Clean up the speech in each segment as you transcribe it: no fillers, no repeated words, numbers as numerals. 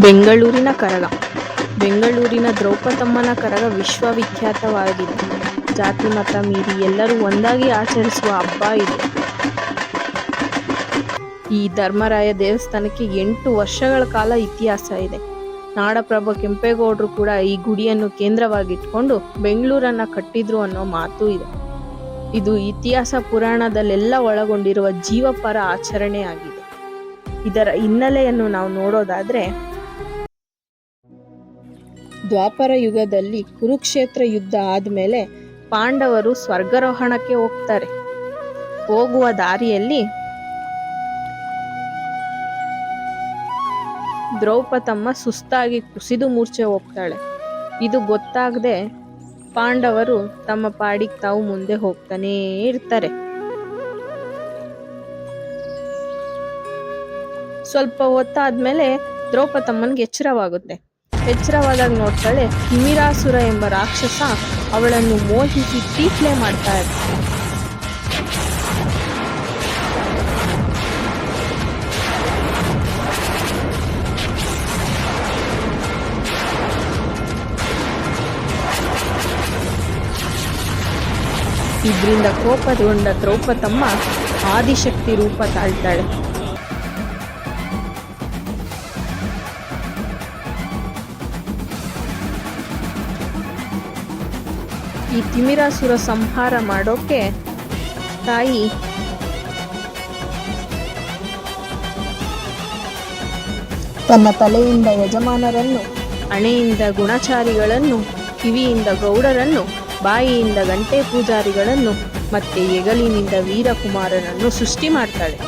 ಬೆಂಗಳೂರಿನ ಕರಗ. ಬೆಂಗಳೂರಿನ ದ್ರೌಪದಮ್ಮನ ಕರಗ ವಿಶ್ವವಿಖ್ಯಾತವಾಗಿದೆ. ಜಾತಿ ಮತ ಮೀರಿ ಎಲ್ಲರೂ ಒಂದಾಗಿ ಆಚರಿಸುವ ಹಬ್ಬ ಇದು. ಈ ಧರ್ಮರಾಯ ದೇವಸ್ಥಾನಕ್ಕೆ 8 ವರ್ಷಗಳ ಕಾಲ ಇತಿಹಾಸ ಇದೆ. ನಾಡಪ್ರಭು ಕೆಂಪೇಗೌಡರು ಕೂಡ ಈ ಗುಡಿಯನ್ನು ಕೇಂದ್ರವಾಗಿಟ್ಕೊಂಡು ಬೆಂಗಳೂರನ್ನ ಕಟ್ಟಿದ್ರು ಅನ್ನೋ ಮಾತು ಇದೆ. ಇದು ಇತಿಹಾಸ ಪುರಾಣದಲ್ಲೆಲ್ಲ ಒಳಗೊಂಡಿರುವ ಜೀವಪರ ಆಚರಣೆ ಆಗಿದೆ. ಇದರ ಹಿನ್ನೆಲೆಯನ್ನು ನಾವು ನೋಡೋದಾದ್ರೆ, ದ್ವಾಪರ ಯುಗದಲ್ಲಿ ಕುರುಕ್ಷೇತ್ರ ಯುದ್ಧ ಆದ್ಮೇಲೆ ಪಾಂಡವರು ಸ್ವರ್ಗಾರೋಹಣಕ್ಕೆ ಹೋಗ್ತಾರೆ. ಹೋಗುವ ದಾರಿಯಲ್ಲಿ ದ್ರೌಪದಮ್ಮ ಸುಸ್ತಾಗಿ ಕುಸಿದು ಮೂರ್ಛೆ ಹೋಗ್ತಾಳೆ. ಇದು ಗೊತ್ತಾಗದೆ ಪಾಂಡವರು ತಮ್ಮ ಪಾಡಿಗೆ ತಾವು ಮುಂದೆ ಹೋಗ್ತಾನೇ ಇರ್ತಾರೆ. ಸ್ವಲ್ಪ ಹೊತ್ತಾದ್ಮೇಲೆ ದ್ರೌಪದಮ್ಮನ್ಗೆ ಎಚ್ಚರವಾಗುತ್ತೆ. ಎಚ್ಚರವಾದಾಗ ನೋಡ್ತಾಳೆ, ತಿಮಿರಾಸುರ ಎಂಬ ರಾಕ್ಷಸ ಅವಳನ್ನು ಮೋಹಿಸಿ ತೀಕ್ಷ್ಣೆ ಮಾಡ್ತಾ ಇರ್ತಾನೆ. ಇದರಿಂದ ಕೋಪಗೊಂಡ ದ್ರೌಪದಮ್ಮ ಆದಿಶಕ್ತಿ ರೂಪ ತಾಳ್ತಾಳೆ. ಈ ತಿಮಿರಾಸುರ ಸಂಹಾರ ಮಾಡೋಕೆ ತಾಯಿ ತನ್ನ ತಲೆಯಿಂದ ಯಜಮಾನರನ್ನು, ಹಣೆಯಿಂದ ಗುಣಚಾರಿಗಳನ್ನು, ಕಿವಿಯಿಂದ ಗೌಡರನ್ನು, ಬಾಯಿಯಿಂದ ಗಂಟೆ ಪೂಜಾರಿಗಳನ್ನು ಮತ್ತೆ ಹೆಗಲಿನಿಂದ ವೀರಕುಮಾರನನ್ನು ಸೃಷ್ಟಿ ಮಾಡ್ತಾಳೆ.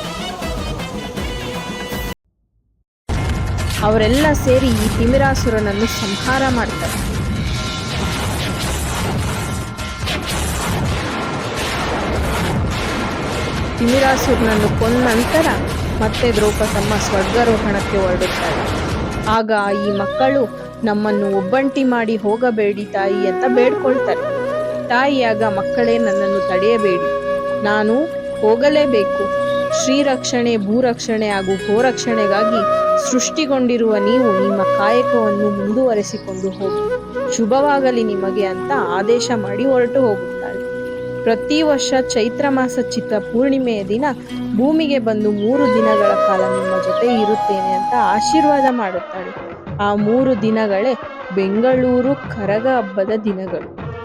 ಅವರೆಲ್ಲ ಸೇರಿ ಈ ತಿಮಿರಾಸುರನನ್ನು ಸಂಹಾರ ಮಾಡ್ತಾರೆ. ತಿಮಿರಾಸುರನನ್ನು ಕೊಂದ ನಂತರ ಮತ್ತೆ ದ್ರೌಪದಮ್ಮ ಸ್ವರ್ಗಾರೋಹಣಕ್ಕೆ ಹೊರಡುತ್ತಾಳೆ. ಆಗ ಈ ಮಕ್ಕಳು ನಮ್ಮನ್ನು ಒಬ್ಬಂಟಿ ಮಾಡಿ ಹೋಗಬೇಡಿ ತಾಯಿ ಅಂತ ಬೇಡ್ಕೊಳ್ತಾರೆ. ತಾಯಿಯಾಗ, ಮಕ್ಕಳೇ, ನನ್ನನ್ನು ತಡೆಯಬೇಡಿ, ನಾನು ಹೋಗಲೇಬೇಕು. ಶ್ರೀರಕ್ಷಣೆ, ಭೂರಕ್ಷಣೆ ಹಾಗೂ ಗೋರಕ್ಷಣೆಗಾಗಿ ಸೃಷ್ಟಿಗೊಂಡಿರುವ ನೀವು ನಿಮ್ಮ ಕಾಯಕವನ್ನು ಮುಂದುವರೆಸಿಕೊಂಡು ಹೋಗಿ, ಶುಭವಾಗಲಿ ನಿಮಗೆ ಅಂತ ಆದೇಶ ಮಾಡಿ ಹೊರಟು ಹೋಗುತ್ತಾಳೆ. ಪ್ರತಿ ವರ್ಷ ಚೈತ್ರ ಮಾಸ ಚಿತ್ರ ಪೂರ್ಣಿಮೆಯ ದಿನ ಭೂಮಿಗೆ ಬಂದು 3 ದಿನಗಳ ಕಾಲ ನಿಮ್ಮ ಜೊತೆ ಇರುತ್ತೇನೆ ಅಂತ ಆಶೀರ್ವಾದ ಮಾಡುತ್ತಾಳೆ. ಆ 3 ದಿನಗಳೇ ಬೆಂಗಳೂರು ಕರಗ ಹಬ್ಬದ ದಿನಗಳು.